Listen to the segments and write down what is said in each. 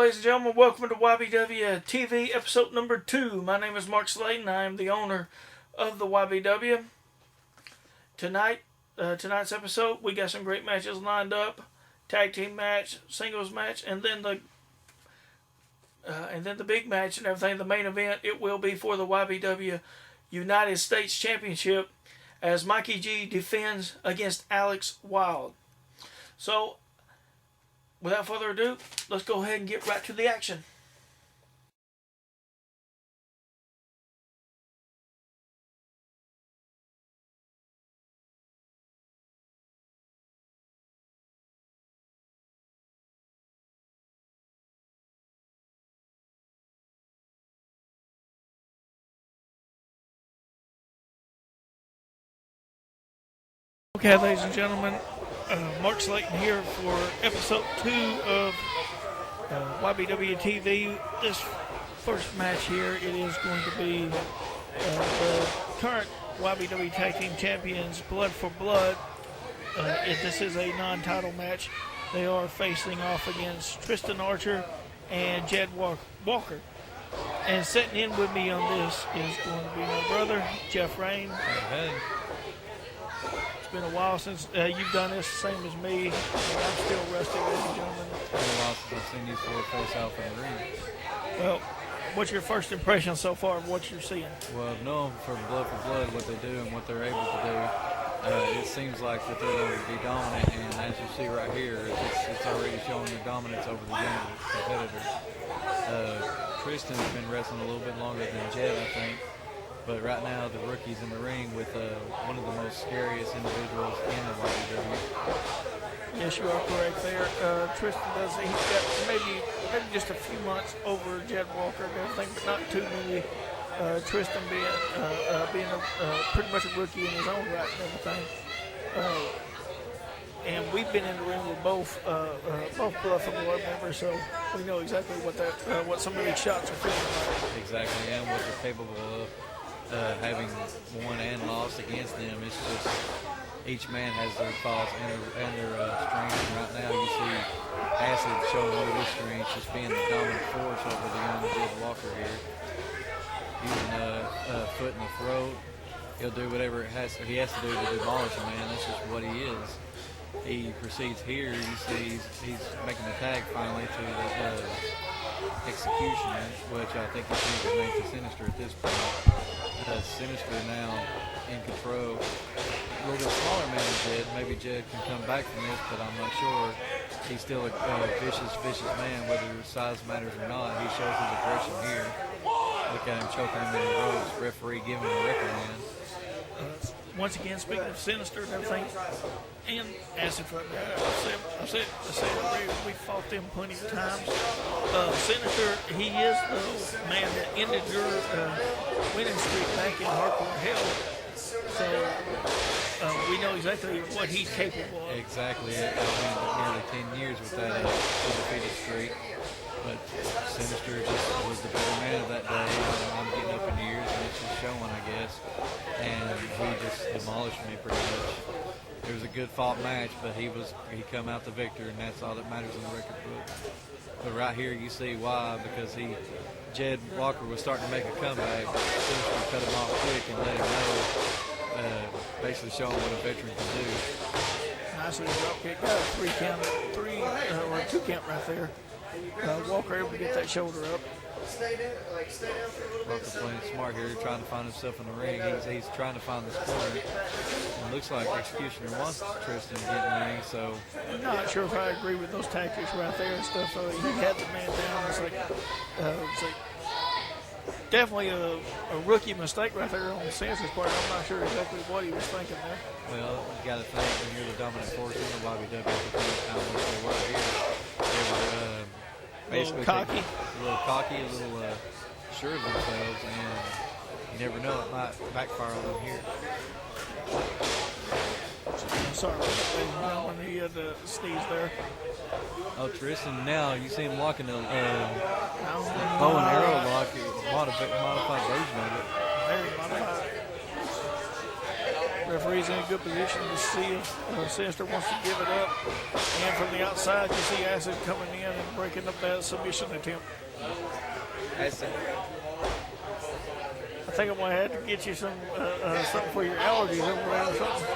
ladies and gentlemen. Welcome to YBWtv Episode number 2. My name is Mark Slayton. I am the owner of the YBW. Tonight's episode, we got some great matches lined up. Tag team match, singles match, and then the big match and everything. The main event, it will be for the YBW United States Championship as Mikey G defends against Alex Wylde. So, without further ado, let's go ahead and get right to the action. Okay, ladies and gentlemen, Mark Slayton here for episode 2 of YBWtv. This first match here, it is going to be the current YBW Tag-Team Champions, Blood for Blood. This is a non-title match. They are facing off against Tristen Archer and Jed Walker. And sitting in with me on this is going to be my brother, Jeff Rain. Hey. It's been a while since you've done this, same as me. I'm still rusty, ladies and gentlemen. It's been a while since I've seen these four face off in the ring. Well, what's your first impression so far of what you're seeing? Well, knowing for Blood, what they do and what they're able to do, it seems like that they're going to be dominant. And as you see right here, it's already showing their dominance over the younger competitors. Tristan's been wrestling a little bit longer than Jed, I think. But right now, the rookie's in the ring with one of the most scariest individuals in the YBW. Yes, you are correct there. Tristen he's got maybe just a few months over Jed Walker and everything, but not too many. Tristen being pretty much a rookie in his own right and everything. And we've been in the ring with both Blood for Blood members, so we know exactly what some of these shots are feeling like. Exactly, and what they're capable of. Having won and lost against them, it's just each man has their faults and their strengths. And right now, you see Acid showing one of his strengths, just being the dominant force over the young Jed Walker here. Using a foot in the throat, he'll do whatever he has to do to demolish a man. That's just what he is. He proceeds here. You see he's making the tag finally to the executioner, which I think he's changed his name to Sinister at this point. Sinister now in control. A little bit smaller man than Jed. Maybe Jed can come back from this, but I'm not sure. He's still a vicious man, whether size matters or not. He shows his aggression here. Look at him choking him in the ropes. Referee giving him a reprimand. Once again, speaking of Sinister and everything, and Acid Foot, I said we fought them plenty of times. Sinister, he is the man that ended your winning streak back in Hardcore Hell. So we know exactly what he's capable of. Exactly. I went nearly 10 years with that undefeated streak. But Sinister just was the better man of that day. I'm getting up in years, and it's just showing, I guess. And he just demolished me pretty much. It was a good fought match, but he come out the victor, and that's all that matters in the record book. But right here, you see why, because Jed Walker was starting to make a comeback. Sinister cut him off quick and let him know, basically showing what a veteran can do. Nicely drop kick, got a 2 count right there. Walker able to get that shoulder up. Walker playing smart here, trying to find himself in the ring. He's trying to find this corner. It looks like Executioner wants Tristen to get in the ring, so. I'm not sure if I agree with those tactics right there and stuff. He had the man down. It's like definitely a rookie mistake right there on Sinister's part. I'm not sure exactly what he was thinking there. Well, you got to think when you're the dominant force in the YBW, they were here. They were basically a little cocky, a little sure of themselves, and you never know, it might backfire on them here. Sorry, when he had the sneeze there. Oh, Tristen, now you see him locking the bow and arrow lock, modified version of it. Very modified. Referee's in a good position to see if Sinister wants to give it up. And from the outside, you see Acid coming in and breaking up that submission attempt. Acid. I think I'm going to have to get you some something for your allergies over there or something.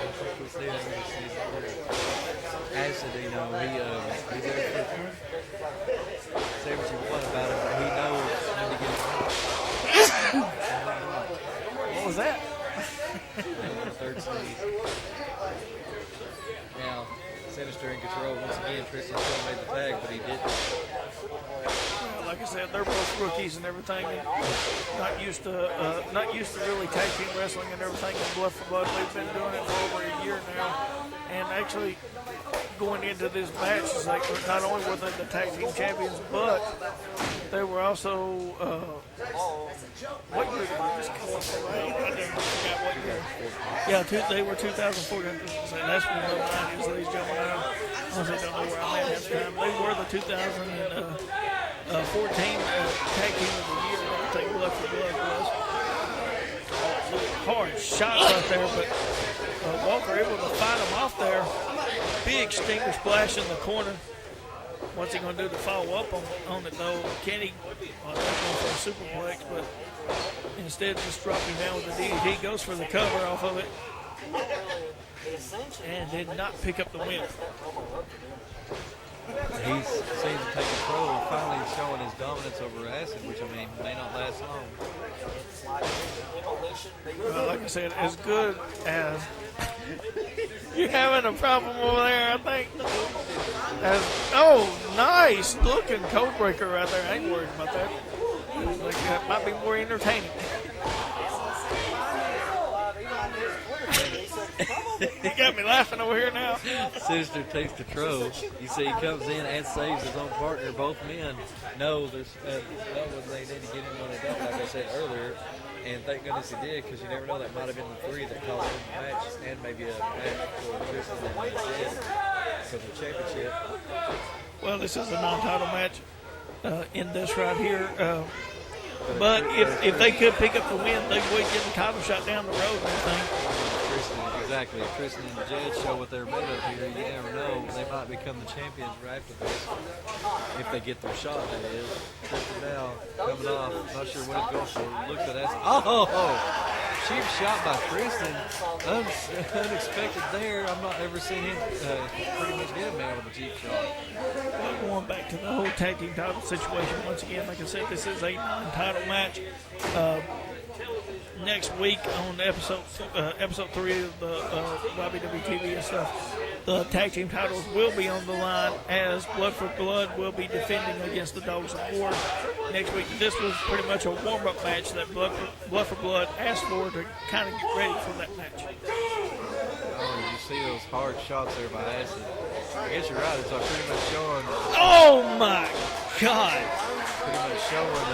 Acid, you know, he did it for fun. Say what you want about him, but he knows when to get it. What was that? Third seed. Now, Sinister in control. Once again, Tristen still made the tag, but he didn't. Well, like I said, they're both rookies and everything, and not used to really tag team wrestling and everything. And blood for blood, they've been doing it for over a year now, and actually going into this match, it's like not only were they the tag team champions, but they were also what year did they just come up with? I forgot what year. Yeah, they were 2004. That's when the line is, ladies and gentlemen. I honestly don't know where I'm at half the time. They were the 2014 tag team of the year. I think blood for blood was. Hard shots right there, but Walker able to fight him off there. Big stinger splash in the corner. What's he going to do to follow up on it, though? Can he? Well, that's going for a superplex, but instead just dropping down with the DDT. Goes for the cover off of it. And did not pick up the win. He seems to take control, finally showing his dominance over Acid, which, I mean, may not last long. Well, like I said, as good as you're having a problem over there, I think. Oh, nice looking code breaker right there. I ain't worried about that. Like, that might be more entertaining. He got me laughing over here now. Sinister takes control. You see, he comes in and saves his own partner. Both men know they need to get in on it, like I said earlier. And thank goodness he did, because you never know, that might have been the three that caused him the match, and maybe a match for Tristen and Jed for the championship. Well, this is a non-title match in this right here. But if they could pick up the win, they would get the title shot down the road and everything. Exactly. If Tristen and Jed show what they're made of here, you never know. They might become the champions right after this. If they get their shot, that is. Tristen now coming off. Not sure what he's going for. Looks at that. Oh! Cheap shot by Tristen. Unexpected there. I've not ever seen him pretty much get a man with a cheap shot. Well, going back to the whole tag team title situation, once again, like I said, this is a non-title match. Next week on episode 3 of the YBWtv and stuff, the tag team titles will be on the line as Blood for Blood will be defending against the Dogs of War next week. This was pretty much a warm-up match that Blood for Blood asked for to kind of get ready for that match. Oh, you see those hard shots there by Acid. I guess you're right. It's pretty much showing. Oh my God! Pretty much showing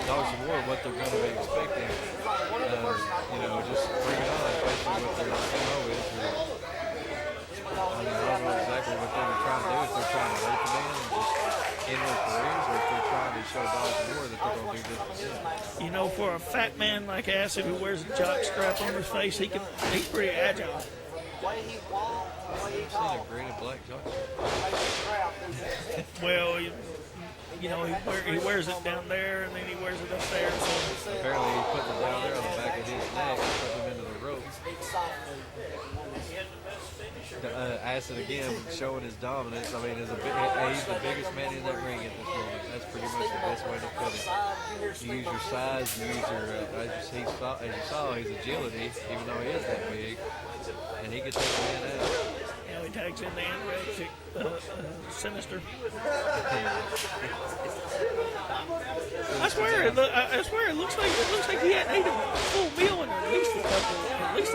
Dogs of War what they're going to be expecting. Just bring it on, especially what their MO is. I don't know exactly what they were trying to do. If they're trying to hurt the man and just end their careers, or if they're trying to show Dogs of War that they're going to do this to them. You know, for a fat man like Acid who wears a jock strap on his face, he's pretty agile. I've seen a graded black jock strap. Well, he wears it down there, and then he wears it up there. So. Apparently he put it down there on the back of his neck, put him into the ropes. Acid again showing his dominance. I mean, he's the biggest man in that ring at this moment. That's pretty much the best way to put it. You use your size, you use your, as you saw, his agility, even though he is that big, and he can take the man out. He tags in the anorexic Sinister. I swear it looks like he hadn't eaten a full meal in at least a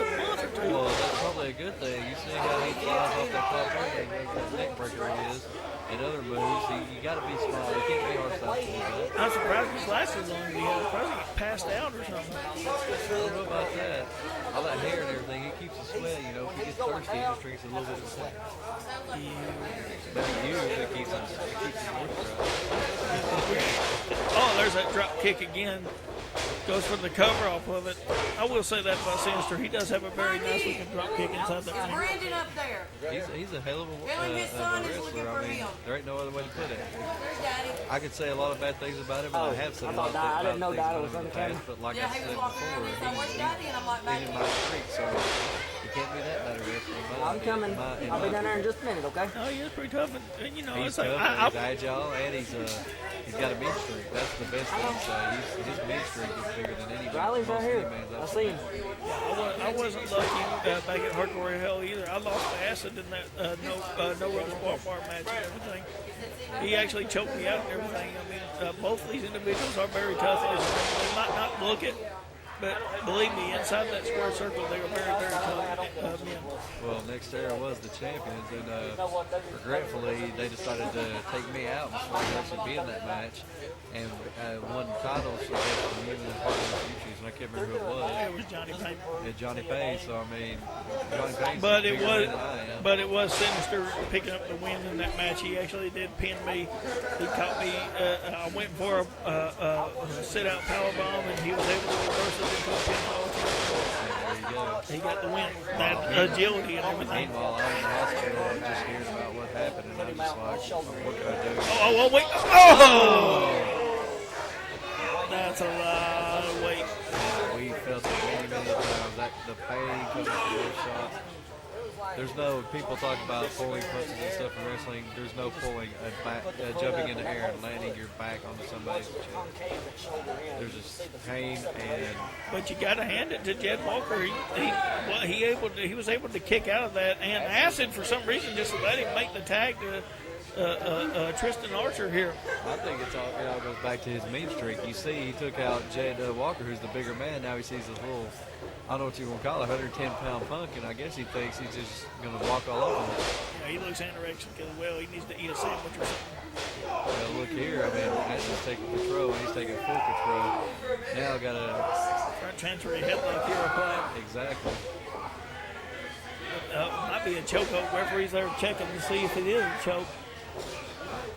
month or two. Well, that's probably a good thing. You see how he flies off that top ring and what neck breaker he is, and other moves. You got to be smart. You can't be hard-sided. I'm surprised his lasted long as he has. Probably passed out or something. I don't know about that. All that hair and everything, it keeps you sweat. You know, if he gets thirsty, he just drinks a little bit of sweat. But it keeps him moisturized. Oh, there's that drop kick again. Goes for the cover off of it. I will say that about Sinister. He does have a very nice looking drop kick inside that ring. Brandon up there. He's a hell of a His son is looking wrestler. for I mean, him. there ain't no other way to put it. There's Daddy. I could say a lot of bad things about him, and I have said a lot of I didn't know things Dada about was him on in the the past, camera. but like Yeah, I he said was walking around before, and said, "Where's Daddy?" And I'm like, he's in "Back my here." streak, so you can't be that bad a wrestler. I'm coming. I'll be down there in just a minute, okay? Oh, he is pretty tough, and you know, He's it's like tough, he's agile, and he's got a mean streak. That's the best thing to say. His mean streak is bigger than any Riley's right here. I see him. I wasn't lucky back at Hardcore Hell either. I lost to Acid in that no rope squat bar match and everything. He actually choked me out and everything. I mean, both of these individuals are very tough. They might not look it, but believe me, inside that square circle, they are very, very tough men. Well, Xtreme was the champions, and regretfully, they decided to take me out before I actually be in that match, and won titles for the Union Partners Futures, and I can't remember who it was. It was Johnny Payne. Yeah, Johnny Payne. So I mean, Johnny Payne's But a it bigger was, man than I am. but it was Sinister picking up the win in that match. He actually did pin me. He caught me. I went for a sit-out powerbomb, and he was able to reverse it into a pinfall. There you go. He got the win. That agility and everything. Meanwhile, I'm in the hospital and just hearing about what happened, and I'm just like, what can I do? Oh, wait. Oh! That's a lot of weight. We felt it many times. The pain coming from those shots. There's no, people talk about pulling punches and stuff in wrestling. There's no pulling, jumping in the air and landing your back onto somebody's chest. There's just pain and. But you got to hand it to Jed Walker. He was able to kick out of that, and Acid for some reason just let him make the tag to Tristen Archer here. I think it all goes back to his mean streak. You see, he took out Jed Walker, who's the bigger man. Now he sees this little, I don't know what you want to call it, 110-pound punk, and I guess he thinks he's just going to walk all over him. Yeah, he looks anorexic as well. He needs to eat a sandwich or something. Well, look here. I mean, Acid's taking control, and he's taking full control. Now got a front transfer headlock here applied. Exactly. Might be a chokehold. Referee's there checking to see if it is a choke.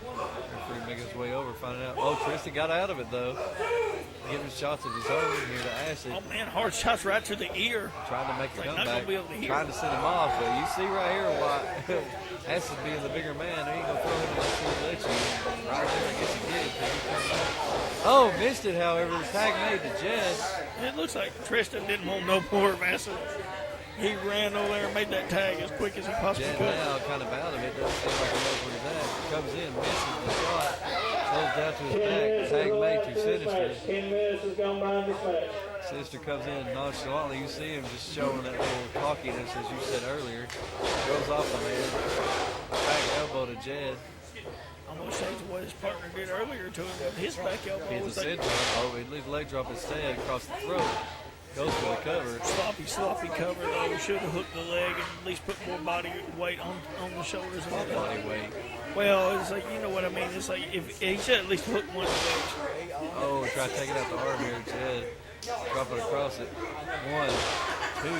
Referee making his way over, finding out. Oh, Tristen got out of it though. Giving shots of his own here to Acid. Oh man, hard shots right to the ear. Trying to make a Like, not comeback. gonna be able to hear. Trying to send him off, but you see right here why Acid being the bigger man, he ain't gonna throw him unless he let you. Right there, I guess he did. 'Cause he comes out. Oh, missed it. However, tag made to Jed. It looks like Tristen didn't want no more of Acid. He ran over there and made that tag as quick as he possibly Jed could. now kind of out of it. Doesn't seem like he knows where he's at. Comes in, misses the shot. Goes down to his back. Tag made to Sinister. 10 minutes has gone by in this match. Sinister comes in nonchalantly. You see him just showing that little cockiness, as you said earlier. Goes off the man. Back elbow to Jed. Almost shades of what his partner did earlier to him. His back elbow He's a was like senton. Oh, he leaves leg drop instead across the throat. Goes for the cover. sloppy cover though. Should have hooked the leg and at least put more body weight on the shoulders. And Body weight. well, it's like, you know what I mean. It's like if he should at least hook one of the legs. Oh, try taking out the arm here, Jed. Drop it across it. 1, 2.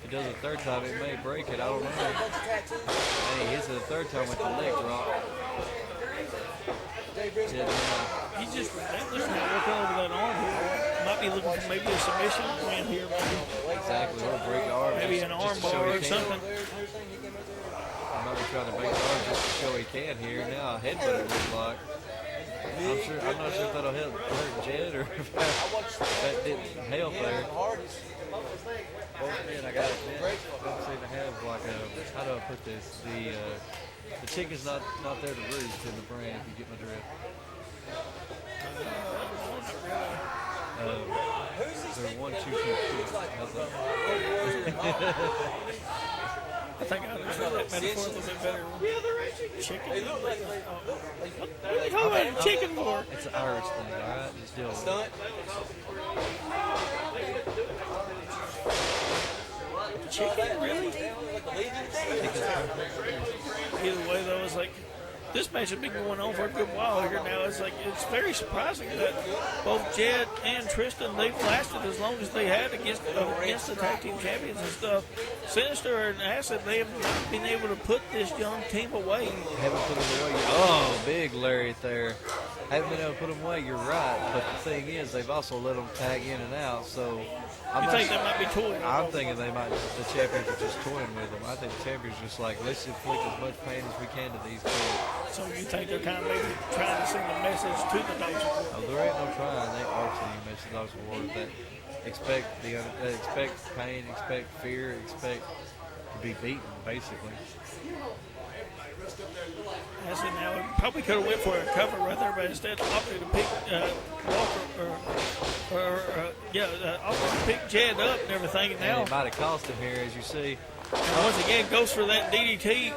If he does it a third time, it may break it. I don't know. And he hits it a third time with the leg drop. Jed, He's just relentless now. Working over that arm here. Might be looking for maybe a submission win here. exactly. Or break the arm. Maybe just- an just arm to show bar he or can. something. He might be trying to break the arm just to show he can here. Now a headbutt it looks like. I'm not sure if that'll hurt Jed or if that didn't help there. Both men, I got it. Don't seem to have like a, how do I put this? The chicken's not there to roost in the brand, if you get my drift. They're 1, 2, 2, 2. How's that? I think I understand that metaphor a little bit better. Chicken. What are they talking about chicken for? It's an Irish thing, alright? Just deal with it. Chicken, really? Either way, though, it's like this match has been going on for a good while here now. It's like it's very surprising that both Jed and Tristen, they've lasted as long as they had against the tag team champions and stuff. Sinister and Acid, they have not been able to put this young team away. Haven't put it away yet. Oh, big lariat there. haven't been able to put them away. You're right, but the thing is, they've also let them tag in and out. So You think they might be toying? I'm thinking they might. The champions are just toying with them. I think the champions are just like, let's inflict as much pain as we can to these kids. So you think they're kind of maybe trying to send a message to the Dogs of War? Oh, there ain't no trying. They are sending a message to the Dogs of War that expect pain, expect fear, expect to be beaten, basically. That's it now. Probably could have went for a cover right there, but instead opted to pick Walker opted to pick Jed up and everything. And now And it might have cost him here, as you see. and once again goes for that DDT.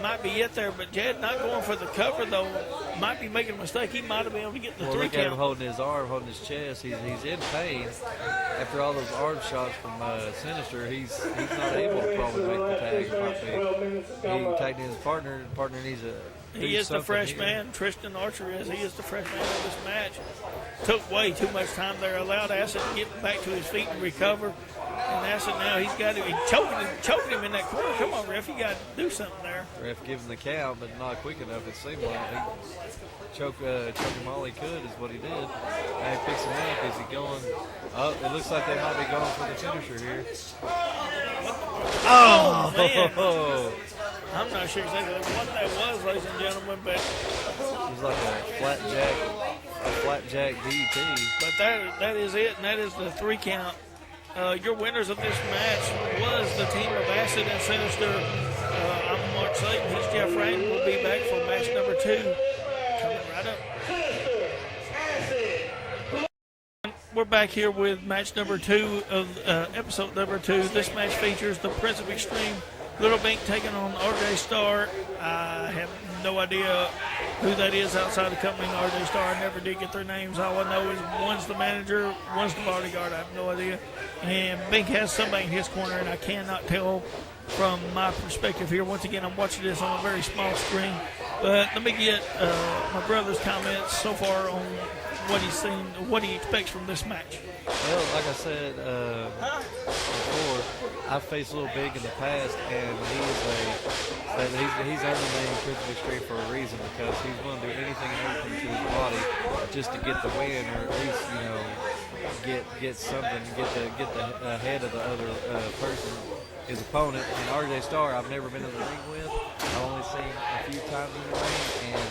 Might be it there, but Jed not going for the cover though. Might be making a mistake. He might have been able to get the Well, 3 look at him count. holding his arm, holding his chest. He's in pain. After all those arm shots from Sinister, he's not able to probably make the tag. It might be. He tagged in his partner. The partner needs a. He is the fresh man. Tristen Archer is. He is the fresh man of this match. Took way too much time there. Allowed Acid to get back to his feet and recover. And Acid now he's got to be choking him in that corner. Come on, ref, you got to do something there. Ref gave him the count, but not quick enough. It seemed like he choked him all he could is what he did. And he picks him up. Is he going up? It looks like they might be going for the finisher here. Oh, man. I'm not sure exactly what that was, ladies and gentlemen, but It was like a flapjack DT. but that is it, and that is the 3 count. Your winners of this match was the team of Acid and Sinister. I'm Mark Slayton. He's Jeff Rain. We'll be back for match number 2. Coming right up. We're back here with match number 2 of episode number 2. This match features the Prince of Xtreme, Little Bink, taking on RJ Starr. I have no idea who that is outside the company RJ Starr. I never did get their names. All I know is one's the manager, one's the bodyguard. I have no idea. And Bink has somebody in his corner, and I cannot tell from my perspective here. Once again, I'm watching this on a very small screen. But let me get my brother's comments so far on what he's seen, what he expects from this match. Well, like I said before, I've faced Little Big in the past, and he's earned the name Prince of Xtreme for a reason, because he's going to do anything and everything to his body just to get the win, or at least get something, get the head of the other person, his opponent. And RJ Starr, I've never been in the ring with. I've only seen a few times in the ring, and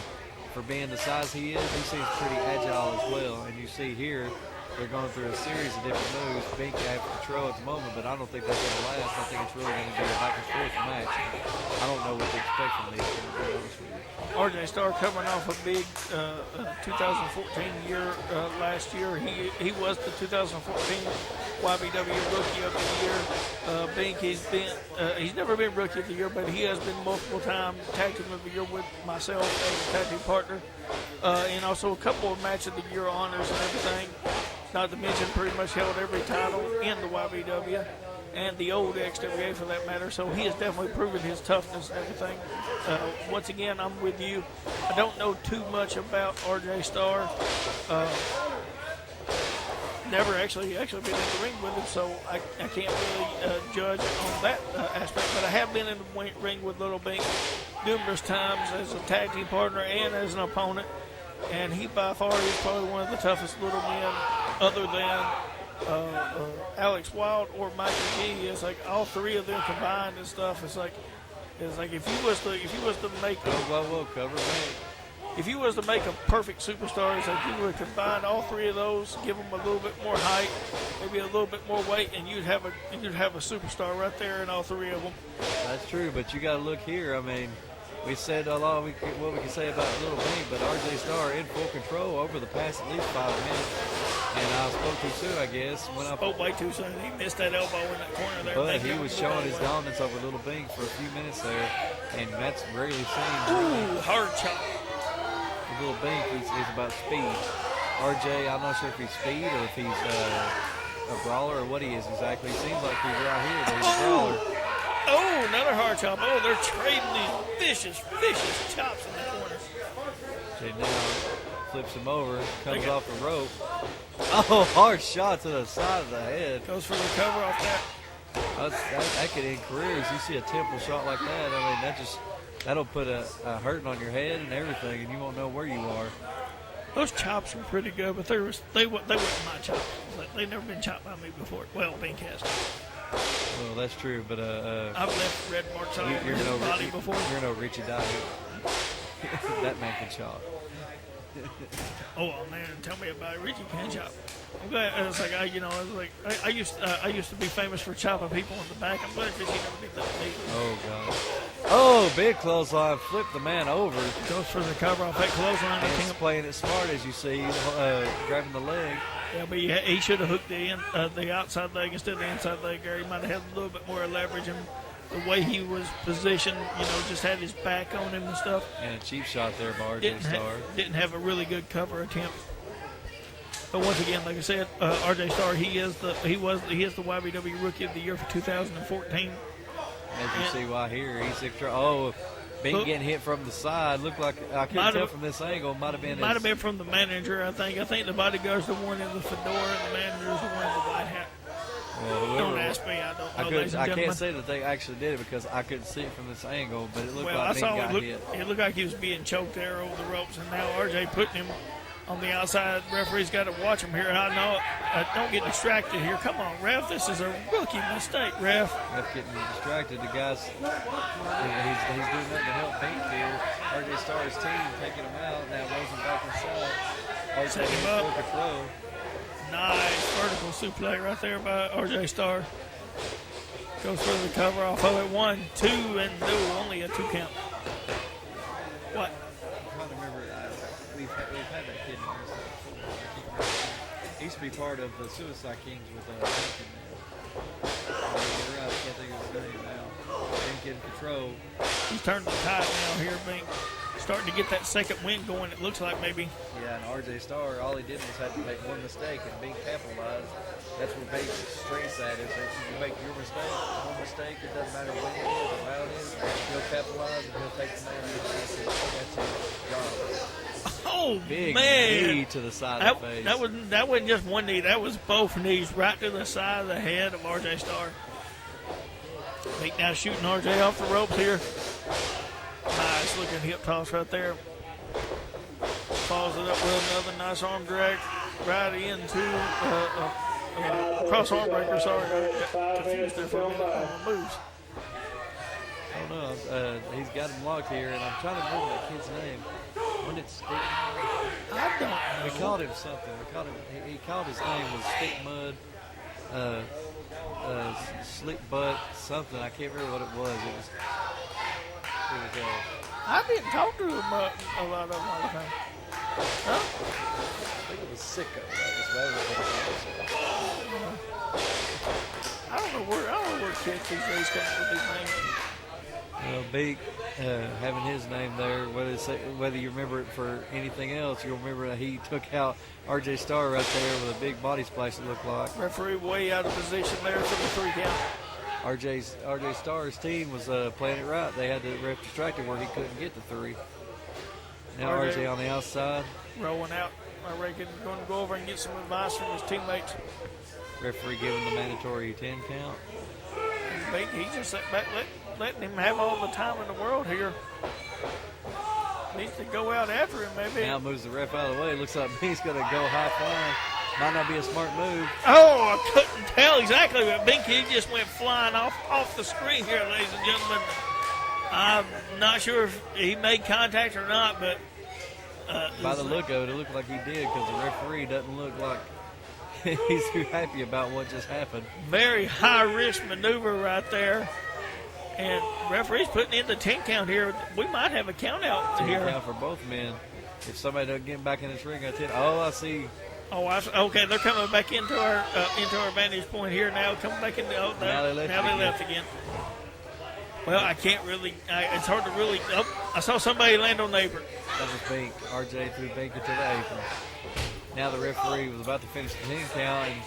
for being the size he is, he seems pretty agile as well. And you see here, they're going through a series of different moves. Bink have control at the moment, but I don't think that's going to last. I think it's really going to be a back and forth match. I don't know what to expect from these two, to be honest with you. RJ Starr coming off a big 2014 year last year. He was the 2014 YBW Rookie of the Year. Bink, he's never been Rookie of the Year, but he has been multiple time Tag Team of the Year with myself as a tag team partner, and also a couple of Match of the Year honors and everything. Not to mention pretty much held every title in the YBW and the old XWA for that matter. So he has definitely proven his toughness and everything. Once again, I'm with you. I don't know too much about RJ Starr. Never actually been in the ring with him, so I can't really judge on that aspect. But I have been in the ring with Little Bink numerous times as a tag team partner and as an opponent. And he by far is probably one of the toughest little men, other than Alex Wylde or Mikey G. It's like all three of them combined and stuff. It's like if you was to make if you was to make a perfect superstar, it's like you would combine all three of those, give them a little bit more height, maybe a little bit more weight, and you'd have a superstar right there in all three of them. That's true, but you got to look here. I mean, we said a lot what we can say about Little Bink, but RJ Starr in full control over the past at least 5 minutes. And I spoke too soon, I guess. Spoke way too soon. He missed that elbow in that corner there. But he was showing his dominance over Little Bink for a few minutes there, and that's rarely seen. Ooh, hard chop. Little Bink is about speed. RJ, I'm not sure if he's speed or if he's a brawler or what he is exactly. He seems like he's right here, but he's a brawler. Oh, another hard chop. Oh, they're trading these vicious chops in the corner. Jay now flips him over, comes off the rope. Oh, hard shot to the side of the head. Goes for the cover off that. That could end careers. You see a temple shot like that, I mean, that'll put a hurting on your head and everything, and you won't know where you are. Those chops were pretty good, but they weren't my chops. They've never been chopped by me before. Well, Bink has. Well, that's true, but I've left red marks on you're his no body Richie, before. you're no Richie Diet. That man can chop. Oh man, tell me about it. Richie can chop. I'm glad. It's like I used to be famous for chopping people in the back. I'm glad Richie never did that to me. Oh God. Oh, big clothesline, flip the man over. Goes for the cover off that clothesline. And he's playing it smart, as you see, grabbing the leg. Yeah, but he should have hooked the outside leg instead of the inside leg there. He might have had a little bit more leverage, and the way he was positioned, just had his back on him and stuff. And a cheap shot there by RJ Starr. Didn't have a really good cover attempt. But once again, like I said, RJ Starr, he is the YBW Rookie of the Year for 2014. As you see why here, he's extra. Oh, Bink getting hit from the side. Looked like I couldn't tell from this angle. Might have been from the manager. I think the bodyguard's the one in the fedora, and the manager's the one in the white hat. Well, don't ask me. I don't know. I can't say that they actually did it because I couldn't see it from this angle, but it looked like Bink got hit. It looked like he was being choked there over the ropes, and now RJ putting him on the outside. Referee's got to watch him here. I know. Don't get distracted here. Come on, ref. This is a rookie mistake, ref. Ref getting distracted. The guys, he's doing nothing to help Bink here. RJ Starr's team taking him out. Now rolls him back inside. Set him up. Full control. Nice vertical suplex right there by RJ Starr. Goes for the cover off of it. 1, 2, and no, only a 2 count. What? I'm trying to remember. We've had that kid in here before. He used to be part of the Suicide Kings with Bink in there. You're right. I can't think of his name now. Bink in control. He's turning the tide now here, Bink. Starting to get that second wind going, it looks like maybe. Yeah, and RJ Starr, all he did was have to make one mistake, and Bink capitalized. That's where Bink's strength's at, is that you make your mistake, one mistake, it doesn't matter when it is or how it is, he'll capitalize and he'll take the man and that's his job. Oh, Big man. knee to the side of the face. That wasn't just one knee, that was both knees right to the side of the head of RJ Starr. Bink now shooting RJ off the ropes here. Nice looking hip toss right there. Follows it up with another nice arm drag right into cross arm breaker. Sorry, I got confused there for a minute on the moves. I don't know. He's got him locked here, and I'm trying to remember that kid's name. When it's Stick, I don't know. we called him something. He called his name was Stick Mud, Slick Butt, something. I can't remember what it was. It was I didn't talk to him a lot of them all the time. Huh? I think it was Sicko. That was I don't know where kids these days come up with these names. Well, Bink having his name there, whether you remember it for anything else, you'll remember that he took out RJ Starr right there with a big body splash, it looked like. Referee way out of position there for the 3 count. RJ Starr's team was playing it right. They had the ref distracted where he couldn't get the 3. Now RJ on the outside. Rolling out. I reckon going to go over and get some advice from his teammates. Referee giving the mandatory 10 count. And Bink, he just sat back, letting him have all the time in the world here. Needs to go out after him, maybe. Now moves the ref out of the way. Looks like Bink's going to go high flying. Might not be a smart move. Oh, I couldn't tell exactly, but Bink, he just went flying off the screen here, ladies and gentlemen. I'm not sure if he made contact or not, but by the look of it, it looked like he did because the referee doesn't look like he's too happy about what just happened. Very high-risk maneuver right there. And referee's putting in the 10 count here. We might have a count out 10 here. count for both men. If somebody doesn't get back in this ring at 10. Oh, I see. Oh, okay. They're coming back into our vantage point here now. Coming back into. Oh, now they left again. Well, I can't really. It's hard to really. Oh, I saw somebody land on the apron. That was Bink. RJ threw Bink into the apron. Now the referee was about to finish the 10 count, and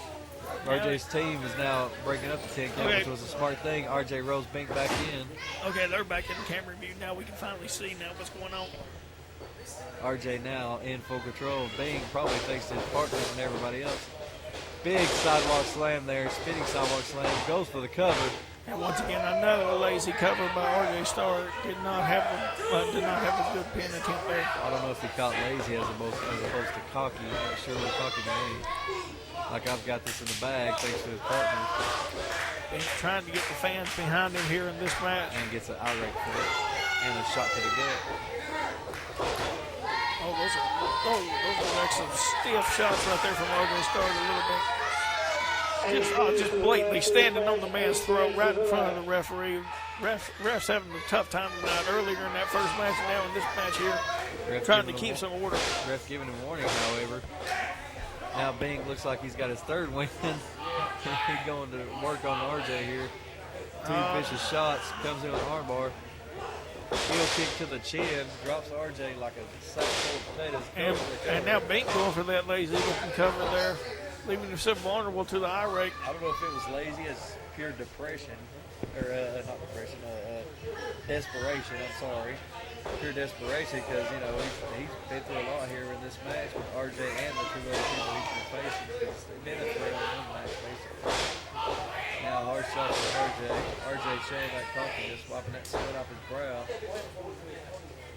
RJ's team is now breaking up the 10 count, which was a smart thing. RJ rolls Bink back in. Okay, they're back in the camera view now. We can finally see now what's going on. RJ now in full control. Bink probably thanks to his partners and everybody else. Big sidewalk slam there, spinning sidewalk slam. Goes for the cover. And once again, another lazy cover by RJ Starr. Did not have a good pin attempt there. I don't know if he caught lazy as opposed to cocky. Not sure what cocky to me. Like I've got this in the bag thanks to his partners. He's trying to get the fans behind him here in this match. And gets an outright for it. And a shot to the gut. Those are like some stiff shots right there from RJ Starr a little bit. Just blatantly standing on the man's throat right in front of the referee. Ref's having a tough time tonight. Earlier in that first match and now in this match here, trying to keep some order. Ref giving him warning, however. Now Bink looks like he's got his third win. He's going to work on RJ here. Two vicious shots, comes in with an armbar. Heel kick to the chin, drops RJ like a sack full of potatoes. And now Bink going for that lazy looking cover there, leaving himself vulnerable to the eye rake. I don't know if it was lazy as pure depression, or not depression, desperation, I'm sorry. Pure desperation because, you know, he's been through a lot here in this match with RJ and the two other people he's been facing because they've been a 3-on-1 match basically. Now hard shot for RJ. RJ showing that confidence, wiping that sweat off his brow.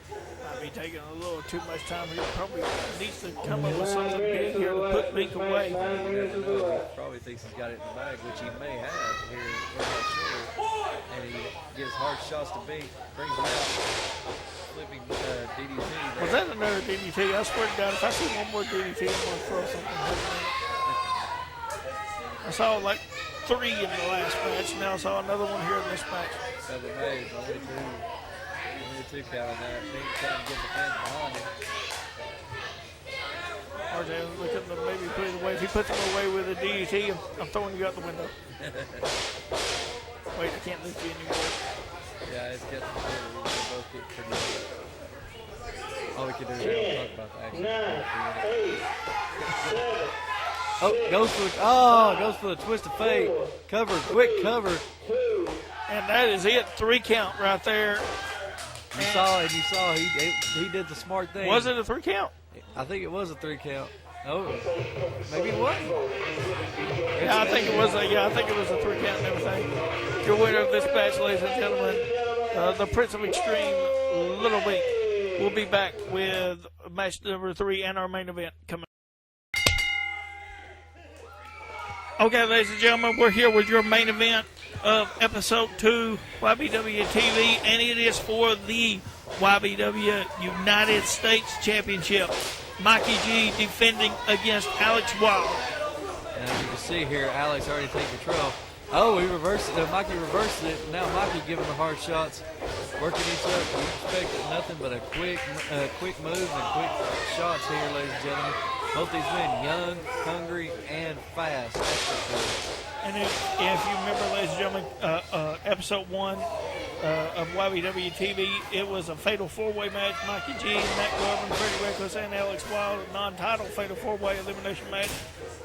Might be taking a little too much time here. Probably needs to come up with something big here to put Bink away. He probably thinks he's got it in the bag, which he may have here. We're not sure. And he gives hard shots to Bink, brings him out, flipping DDT. Was that another DDT? I swear to God, if I see one more DDT, I'm going to throw something. I saw like 3 in the last match. Now I saw another one here in this match. 7 days, only 2 count on that. Bink trying to get the fans behind him. RJ looking to maybe put it away. If he puts him away with a DDT, I'm throwing you out the window. Wait, I can't lift you anymore. Yeah, it's getting we both get pretty good. All we can do is talk about the action. 9, 8, 7, Goes for the twist of fate. Cover, quick cover. 2. And that is it. 3 count right there. You saw he did the smart thing. Was it a 3 count? I think it was a 3 count. Oh, maybe it wasn't. Yeah, I think it was a 3 count and everything. Your winner of this match, ladies and gentlemen, the Prince of Xtreme, Little Bink. We'll be back with match number 3 and our main event coming. Okay, ladies and gentlemen, we're here with your main event of episode 2, YBW TV, and it is for the YBW United States Championship. Mikey G defending against Alex Wylde. And as you can see here, Alex already taking control. Oh, he reversed it. Mikey reversed it. Now Mikey giving the hard shots, working each other. We expected nothing but a quick move and quick shots here, ladies and gentlemen. Both these men, young, hungry, and fast. That's for sure. And if you remember, ladies and gentlemen, episode 1 of YBW TV, it was a fatal 4-way match. Mikey G, Matt Garvin, Freddie Reckless, and Alex Wylde, a non-title fatal 4-way elimination match.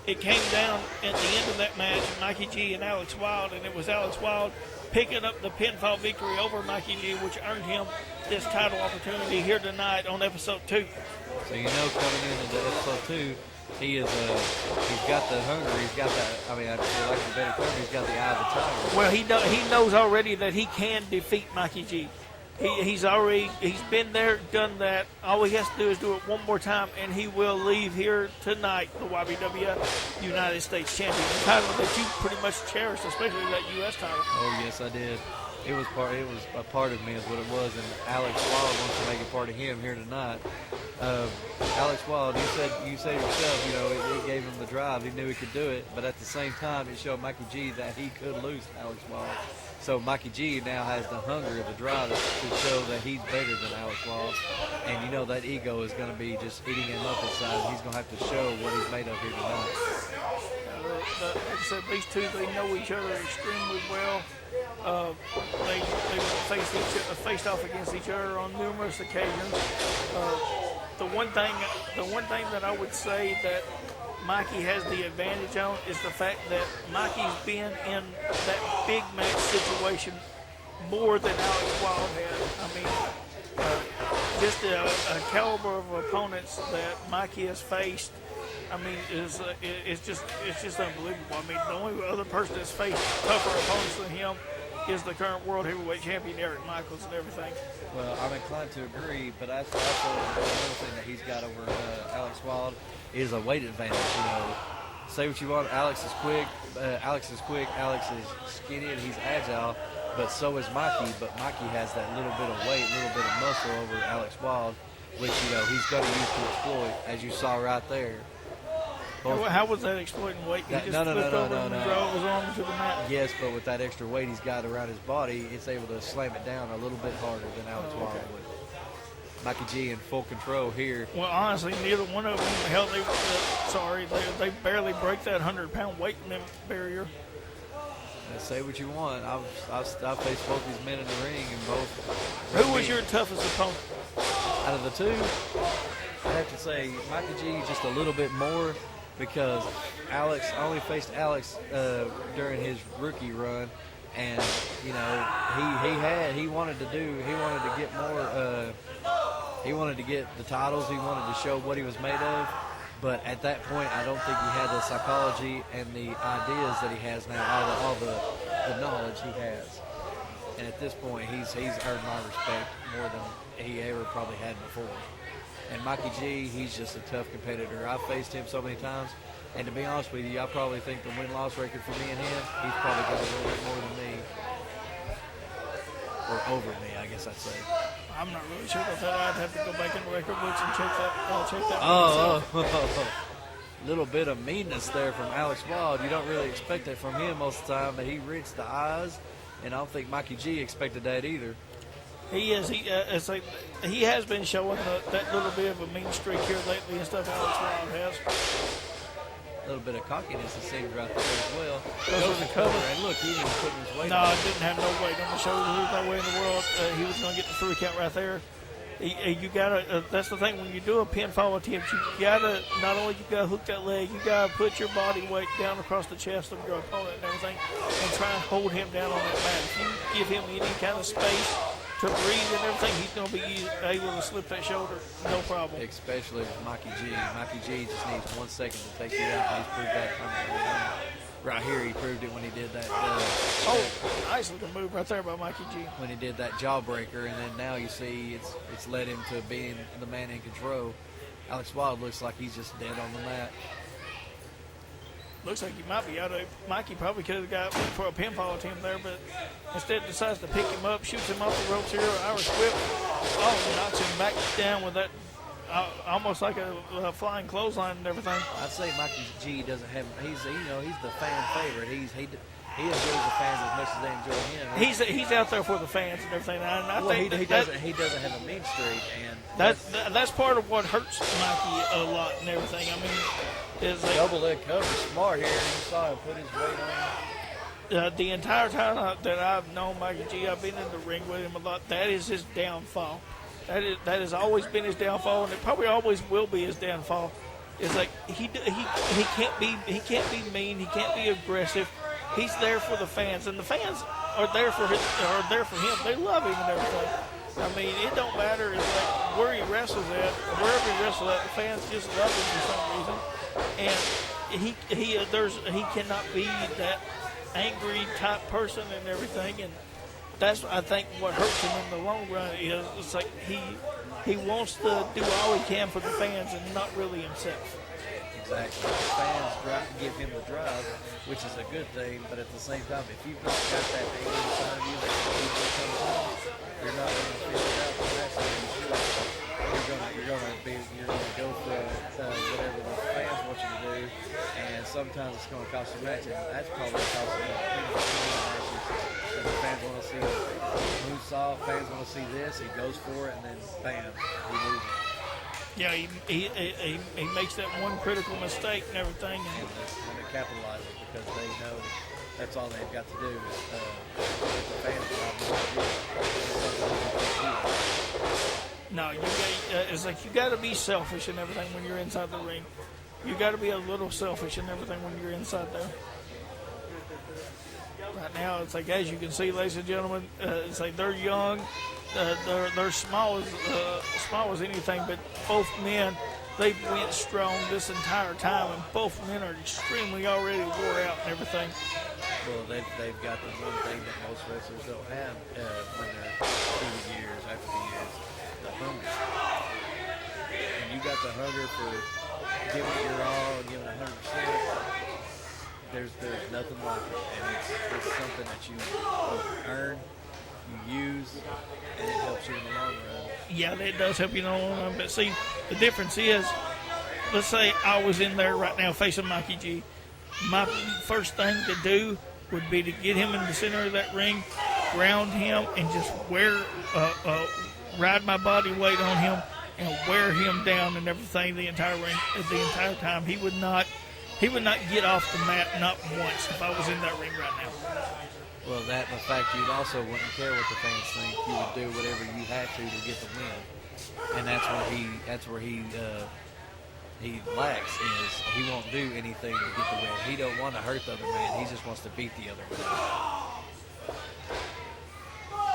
It came down at the end of that match, Mikey G and Alex Wylde, and it was Alex Wylde picking up the pinfall victory over Mikey G, which earned him this title opportunity here tonight on episode 2. So you know, coming into episode 2, he's got the hunger, he's got that, I mean, I feel like the better term, he's got the eye of the tiger. Well, he knows already that he can defeat Mikey G. He's been there, done that. All he has to do is do it one more time, and he will leave here tonight the YBW United States Champion, the title that you pretty much cherished, especially that U.S. title. Oh yes, I did. It was a part of me is what it was, and Alex Wylde wants to make it part of him here tonight. Alex Wylde, you said yourself, you know, it gave him the drive. He knew he could do it, but at the same time, it showed Mikey G that he could lose Alex Wylde. So Mikey G now has the hunger, the drive to show that he's better than Alex Wylde. And you know that ego is going to be just eating him up inside. And he's going to have to show what he's made of here tonight. Like I said, these two, they know each other extremely well. They faced off against each other on numerous occasions. The one thing that I would say that Mikey has the advantage on is the fact that Mikey's been in that big match situation more than Alex Wylde has. I mean, just a caliber of opponents that Mikey has faced. I mean, it's just unbelievable. I mean, the only other person that's faced tougher opponents than him is the current world heavyweight champion, Eric Michaels, and everything. Well, I'm inclined to agree, but that's also another thing that he's got over Alex Wylde is a weight advantage. You know, say what you want, Alex is quick, Alex is skinny, and he's agile, but so is Mikey. But Mikey has that little bit of weight, little bit of muscle over Alex Wylde, which, you know, he's going to use to exploit, as you saw right there. How was that exploiting weight? He just flipped over and drove his arm to the mat? Yes, but with that extra weight he's got around his body, it's able to slam it down a little bit harder than Alex Wylde would. Mikey G in full control here. Well, honestly, neither one of them, hell, they barely break that 100-pound weight limit barrier. Say what you want. I've faced both these men in the ring, and both. Who was your toughest opponent? Out of the two, I have to say Mikey G just a little bit more, because I only faced Alex during his rookie run, and you know he wanted to get more. He wanted to get the titles. He wanted to show what he was made of. But at that point, I don't think he had the psychology and the ideas that he has now, all the knowledge he has. And at this point, he's earned my respect more than he ever probably had before. And Mikey G, he's just a tough competitor. I've faced him so many times, and to be honest with you, I probably think the win-loss record for me and him, he's probably got a little bit more than me, or over me, I guess I'd say. I'm not really sure about that. I'd have to go back in the record books and check that. I'll check that. Little bit of meanness there from Alex Wylde. You don't really expect that from him most of the time, but he rinsed the eyes, and I don't think Mikey G expected that either. He is. It's like he has been showing that little bit of a mean streak here lately and stuff. Alex Wylde has. A little bit of cockiness, it seems, right there as well. Goes for the cover. And look, he didn't put his weight No, on. it didn't have no weight on the shoulder. There's no way in the world he was going to get the 3 count right there. You gotta. That's the thing when you do a pinfall attempt. You gotta not only hook that leg. You gotta put your body weight down across the chest of your opponent and everything, and try and hold him down on that mat. If you give him any kind of space to breathe and everything, he's going to be able to slip that shoulder, no problem. Especially with Mikey G. Mikey G just needs 1 second to take you out. He's proved that time. Right here, he proved it when he did that. Nice looking move right there by Mikey G. When he did that jawbreaker, and then now you see it's led him to being the man in control. Alex Wylde looks like he's just dead on the mat. Looks like he might be out of. Mikey probably could have got for a pinfall attempt there, but instead decides to pick him up, shoots him off the ropes here, Irish whip. Oh, knocks him back down with that, almost like a flying clothesline and everything. I'd say Mikey G doesn't have. He's the fan favorite. He enjoys the fans as much as they enjoy him. He's out there for the fans and everything. And I think he doesn't have a mean streak, and that's part of what hurts Mikey a lot and everything. I mean. Double leg cover, smart here. You saw him put his weight on. The entire time that I've known Mikey G, I've been in the ring with him a lot. That is his downfall. That has always been his downfall, and it probably always will be his downfall. It's like he can't be mean. He can't be aggressive. He's there for the fans, and the fans are there for him. They love him and everything. I mean, it don't matter. It's like where he wrestles at, wherever he wrestles at, the fans just love him for some reason. And he cannot be that angry type person and everything, and that's I think what hurts him in the long run is it's like he wants to do all he can for the fans and not really himself. Exactly. The fans give him the drive, which is a good thing, but at the same time, if you've not got that anger inside of you that you're not going to figure it out the next time you should. You're going to go for whatever the fans want you to do, and sometimes it's going to cost you a match, and that's probably costing you matches. And the fans want to see moves soft, fans want to see this, he goes for it, and then bam, he loses. Yeah, he makes that one critical mistake and everything, and they capitalize it because they know that's all they've got to do is get the fans no, it's like you got to be selfish and everything when you're inside the ring. You got to be a little selfish and everything when you're inside there. Right now, it's like as you can see, ladies and gentlemen, it's like they're young, they're small as anything, but both men they've went strong this entire time, and both men are extremely already wore out and everything. Well, they've got the one thing that most wrestlers don't have when they're through the years, after the years, the hunger. And you got the hunger for giving it your all, giving 100%. There's nothing like it, and it's something that you earn, you use, and it helps you in the long run. Yeah, it does help you in the long run. But see, the difference is, let's say I was in there right now facing Mikey G. My first thing to do would be to get him in the center of that ring, ground him, and just ride my body weight on him and wear him down and everything the entire ring, the entire time. He would not get off the mat, not once, if I was in that ring right now. Well, the fact you also wouldn't care what the fans think. You would do whatever you had to get the win, and that's where he lacks, is he won't do anything to get the win. He don't want to hurt the other man. He just wants to beat the other man.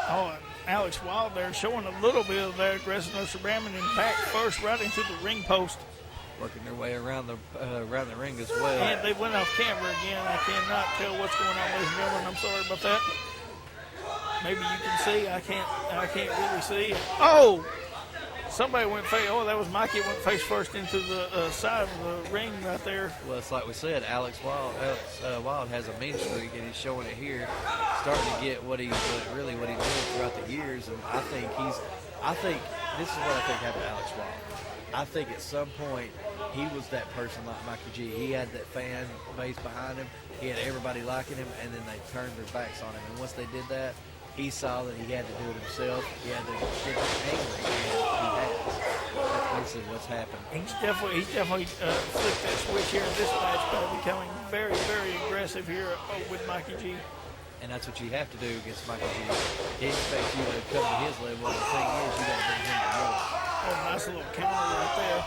Oh, and Alex Wylde there showing a little bit of their aggressiveness, ramming him back first right into the ring post. Working their way around the ring as well. And they went off camera again. I cannot tell what's going on, ladies and gentlemen. I'm sorry about that. Maybe you can see. I can't really see. Oh! Somebody went face. Oh, that was Mikey. Went face first into the side of the ring right there. Well, it's like we said, Alex Wylde has a mean streak, and he's showing it here, starting to get what he did throughout the years. And I think this is what I think happened to Alex Wylde. I think at some point he was that person like Mikey G. He had that fan base behind him. He had everybody liking him, and then they turned their backs on him. And once they did that, he saw that he had to do it himself. He had to get angry, and he has. That's basically what's happened. He's definitely flipped that switch here in this match by becoming very, very aggressive here with Mikey G. And that's what you have to do against Mikey G. He expects you to come to his level. The thing is, you got to bring him to yours. Oh, nice little counter right there.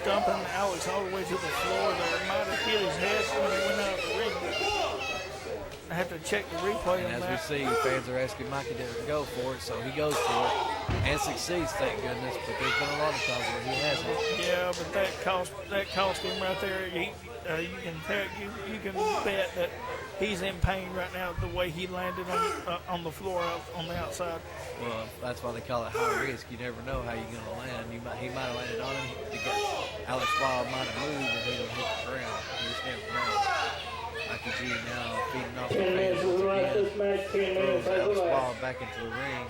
Dumping Alex all the way to the floor there. Might have hit his head when he went out of the ring. I have to check the replay and on that. as we see, fans are asking Mikey to go for it, so he goes for it and succeeds, thank goodness. But there's been a lot of times where he hasn't. Yeah, but that cost him right there. You can bet that he's in pain right now the way he landed on the floor on the outside. Well, that's why they call it high risk. You never know how you're going to land. He might have landed on him. Alex Wylde might have moved and he don't hit the ground. You just never know. Mikey G now feeding off the 10 minutes fans is once right. again. This match, 10 minutes Throws has Alex elapsed. Wylde back into the ring.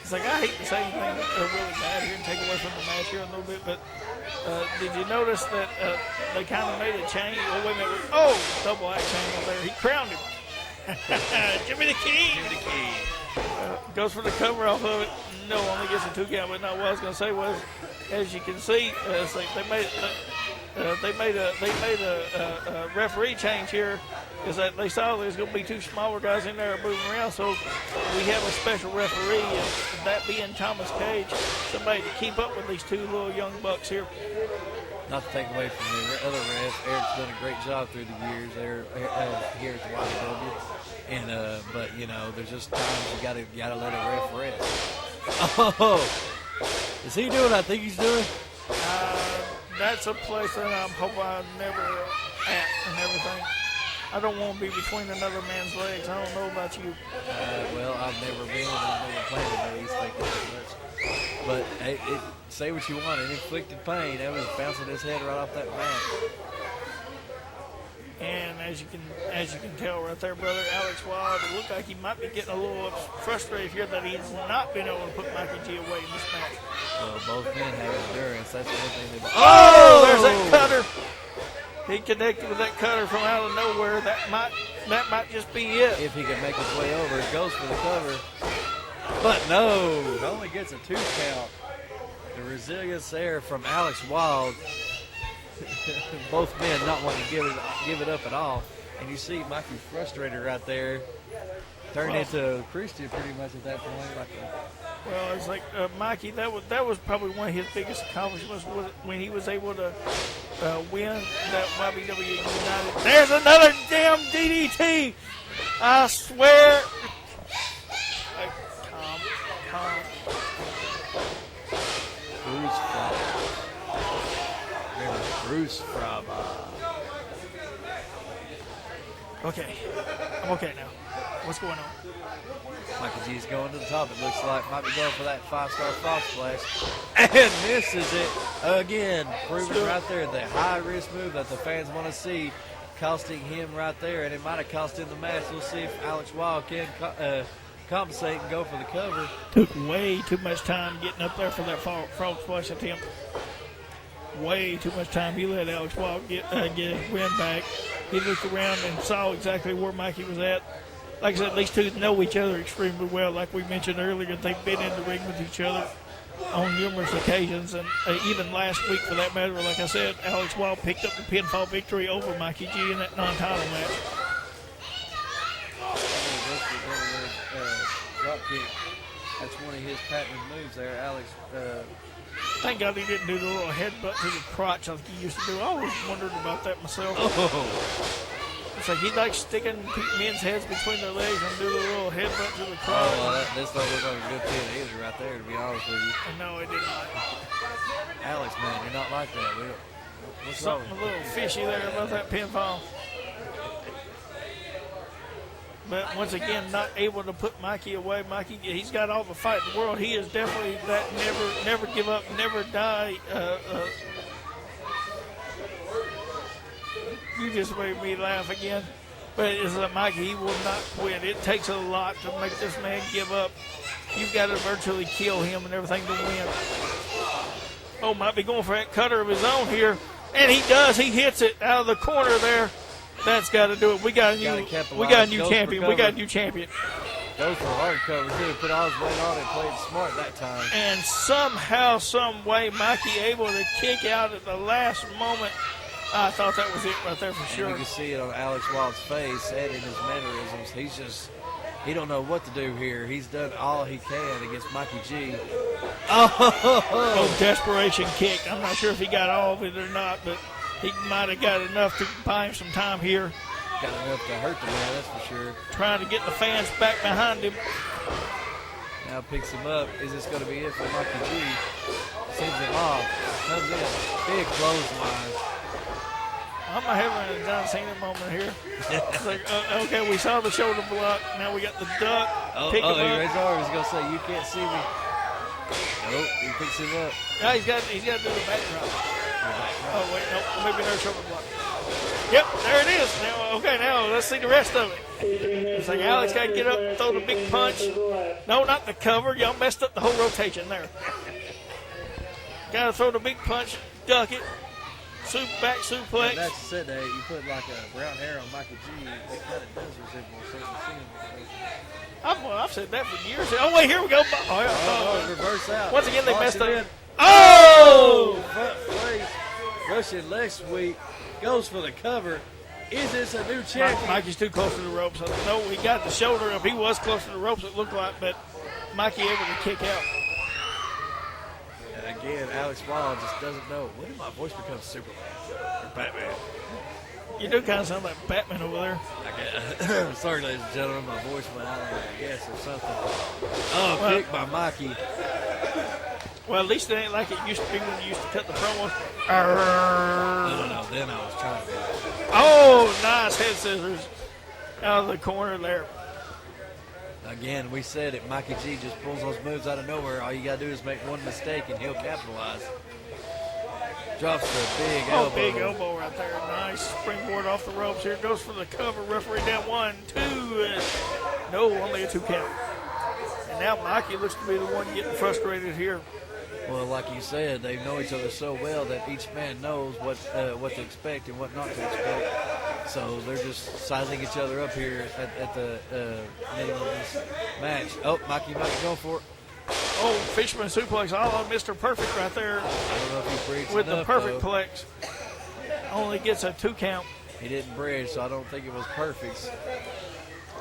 It's like, I hate to say anything really bad here and take away from the match here a little bit, but did you notice that they kind of made a change? Oh, wait a minute. Oh, double axe handle there. He crowned him. Give me the key. Give me the key. Goes for the cover off of it. No, only gets a 2 count. But no, what I was going to say was, as you can see, it's like they made a referee change here. Is that they saw there's going to be 2 smaller guys in there moving around, so we have a special referee, and that being Thomas Cage, somebody to keep up with these 2 little young bucks here. Not to take away from the other ref, Eric's done a great job through the years there here at the YBW. And but you know, there's just times you gotta let a ref rest. Oh, is he doing what I think he's doing? That's a place that I'm hoping I'm never at and everything. I don't want to be between another man's legs. I don't know about you. Well, I've never been, and I've never played these things that much. But say what you want, it inflicted pain. That was bouncing his head right off that mat. And as you can tell right there, brother, Alex Wylde, it looked like he might be getting a little frustrated here that he's not been able to put Mikey G away in this match. Well, both men have endurance. That's one thing they. Oh, there's that cutter. He connected with that cutter from out of nowhere. That might just be it. If he can make his way over, goes for the cover. But no, it only gets a 2 count. The resilience there from Alex Wylde. Both men not wanting to give it up at all. And you see Mikey frustrated right there. Turned into Christian pretty much at that point. Well, it's like Mikey. That was probably one of his biggest accomplishments was when he was able to win that YBW United. There's another damn DDT. I swear. Calm. Bruce from Okay. I'm okay now. What's going on? Mikey G's going to the top. It looks like might be going for that 5-star frog splash. And misses it again. Proving right there the high-risk move that the fans want to see. Costing him right there. And it might have cost him the match. We'll see if Alex Wylde can compensate and go for the cover. Took way too much time getting up there for that frog splash attempt. Way too much time. He let Alex Wylde get his win back. He looked around and saw exactly where Mikey was at. Like I said, these two know each other extremely well. Like we mentioned earlier, they've been in the ring with each other on numerous occasions. And even last week, for that matter, like I said, Alex Wylde picked up the pinfall victory over Mikey G in that non-title match. Drop kick. That's one of his patented moves there, Alex. Thank God he didn't do the little headbutt to the crotch like he used to do. I always wondered about that myself. Oh. It's like he likes sticking men's heads between their legs and do the little headbutt to the crotch. Oh, well, this don't look like a good pin either right there, to be honest with you. No, it did not. Alex, man, you're not like that. What's Something wrong? a little fishy there about that pinfall. But once again, not able to put Mikey away. Mikey, he's got all the fight in the world. He is definitely that never give up, never die. You just made me laugh again. But it's like Mikey, he will not quit. It takes a lot to make this man give up. You've got to virtually kill him and everything to win. Oh, might be going for that cutter of his own here. And he does. He hits it out of the corner there. That's got to do it. We got a new champion. We got a new champion. Goes for a hard cover, too. Put all his weight on and played smart that time. And somehow, some way, Mikey able to kick out at the last moment. I thought that was it right there for sure. And you can see it on Alex Wylde's face and in his mannerisms. He don't know what to do here. He's done all he can against Mikey G. Oh, desperation kick. I'm not sure if he got all of it or not, but he might have got enough to buy him some time here. Got enough to hurt the man, that's for sure. Trying to get the fans back behind him. Now picks him up. Is this going to be it for Mikey G? Sends him off. Comes in. Big clothesline. I'm not having a John Cena moment here. It's like, okay, we saw the shoulder block. Now we got the duck. He raised his arm. He's going to say, you can't see me. Nope, he picks him up. Now he's got to do the back drop. Oh, wait, no, maybe another shoulder block. Yep, there it is. Now, okay, now let's see the rest of it. It's like Alex got to get up and throw the big punch. No, not the cover. Y'all messed up the whole rotation there. Got to throw the big punch, duck it. Back suplex. And that's said that you put like a brown hair on Mikey G, it kind of does resemble certain scenes. I've said that for years. Oh, wait, here we go. Reverse out. Once again, they messed up. Oh! Front place. Russian leg sweep. Goes for the cover. Is this a new champion? Mikey's too close to the ropes. No, he got the shoulder up. He was close to the ropes, it looked like, but Mikey able to kick out. Again, Alex Wylde just doesn't know. When did my voice become Superman or Batman? You do kind of sound like Batman over there. Sorry, ladies and gentlemen, my voice went out, I guess, or something. Oh, kick by Mikey. Well, at least it ain't like it used to be when you used to cut the promos. No, then I was trying to. Oh, nice head scissors out of the corner there. Again, we said it. Mikey G just pulls those moves out of nowhere. All you got to do is make one mistake, and he'll capitalize. Drops the big elbow. Oh, big elbow right there. Nice springboard off the ropes. Here goes for the cover. Referee down 1, 2. No, only a 2 count. And now Mikey looks to be the one getting frustrated here. Well, like you said, they know each other so well that each man knows what to expect and what not to expect. So they're just sizing each other up here at the middle of this match. Oh, Mikey might be going for it. Oh, fisherman suplex a la Mr. Perfect right there. I don't know if he breached with enough, the perfect though. plex. Only gets a 2 count. He didn't bridge, so I don't think it was perfect.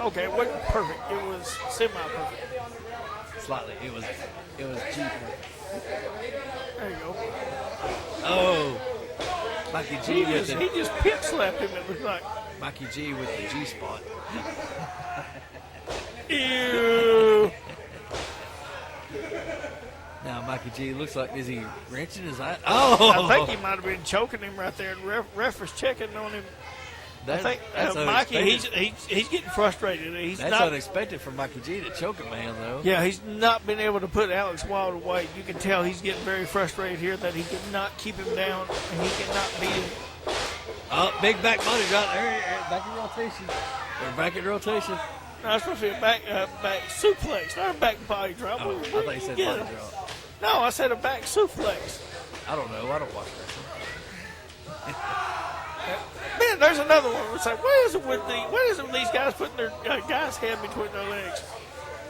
Okay, it wasn't perfect. It was semi-perfect. Slightly. It was cheaper. There you go. Oh. Mikey G with it. He just pit slapped him, it looked like. Mikey G with the G spot. Ew. Now Mikey G looks like, is he wrenching his eye? Oh! I think he might have been choking him right there. And ref was checking on him. I think That's Mikey, unexpected. he's getting frustrated. He's That's not. unexpected for Mikey G to choke a man, though. Yeah, he's not been able to put Alex Wylde away. You can tell he's getting very frustrated here that he cannot keep him down and he cannot beat him. Oh, big back money drop there. Back in rotation. They're back in rotation. No, it's supposed to be a back suplex, not a back body drop. Oh, I thought you said body drop. No, I said a back suplex. I don't know. I don't watch wrestling. Man, there's another one. It's like, what is it with these guys putting their guys' head between their legs?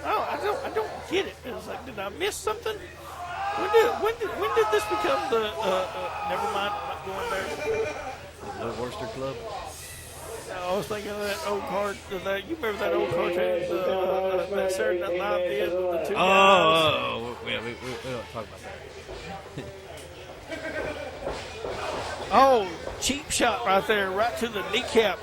Oh, I don't get it. It's like, did I miss something? When did this become the? Never mind, I'm not going there. The Worcester Club. I was thinking of that old card. You remember that old cartoon that Saturday Night Live did with the two guys? Oh, yeah, we don't talk about that. Oh, cheap shot right there, right to the kneecap.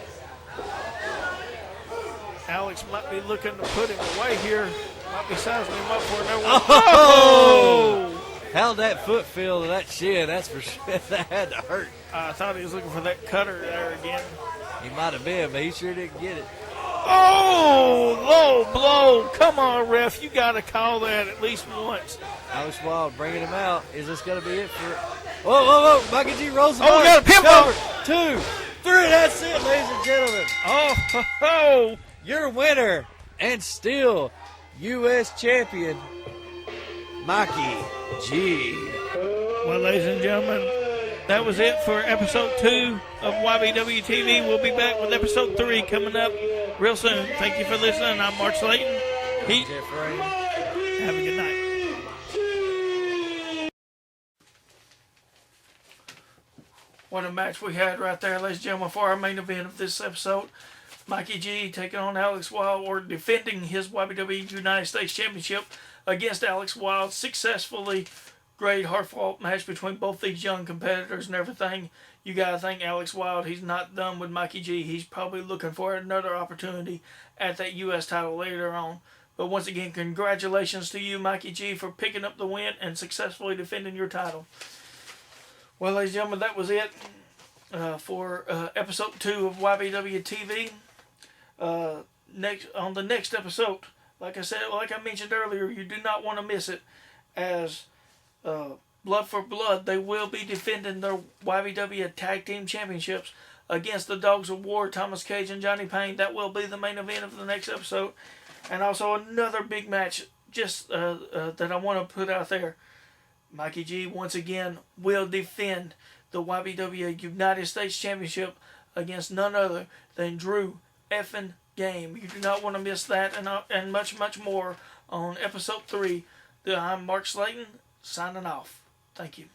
Alex might be looking to put him away here. Might be sizing him up for another one. Oh! How'd that foot feel to that shin? That's for sure. That had to hurt. I thought he was looking for that cutter there again. He might have been, but he sure didn't get it. Oh, low blow. Come on, ref. You got to call that at least once. Alex Wylde bringing him out. Is this going to be it for... Whoa. Mikey G rolls the Oh, we got a pin Cover. over. 2, 3. That's it, ladies and gentlemen. Oh. Your winner and still U.S. champion, Mikey G. Well, ladies and gentlemen, that was it for episode 2 of YBW TV. We'll be back with episode 3 coming up real soon. Thank you for listening. I'm Mark Slayton. Heat. Have a good night. What a match we had right there, ladies and gentlemen, for our main event of this episode. Mikey G taking on Alex Wylde, or defending his YBW United States Championship against Alex Wylde successfully. Great, hard-fought match between both these young competitors and everything. You got to thank Alex Wylde. He's not done with Mikey G. He's probably looking for another opportunity at that U.S. title later on. But once again, congratulations to you, Mikey G, for picking up the win and successfully defending your title. Well, ladies and gentlemen, that was it for episode 2 of YBW TV. On the next episode, like I mentioned earlier, you do not want to miss it, as Blood for Blood, they will be defending their YBW Tag-Team Championships against the Dogs of War, Thomas Cage and Johnny Payne. That will be the main event of the next episode. And also another big match just that I want to put out there. Mikey G, once again, will defend the YBW United States Championship against none other than Drew effing Game. You do not want to miss that and much, much more on episode 3. I'm Mark Slayton, signing off. Thank you.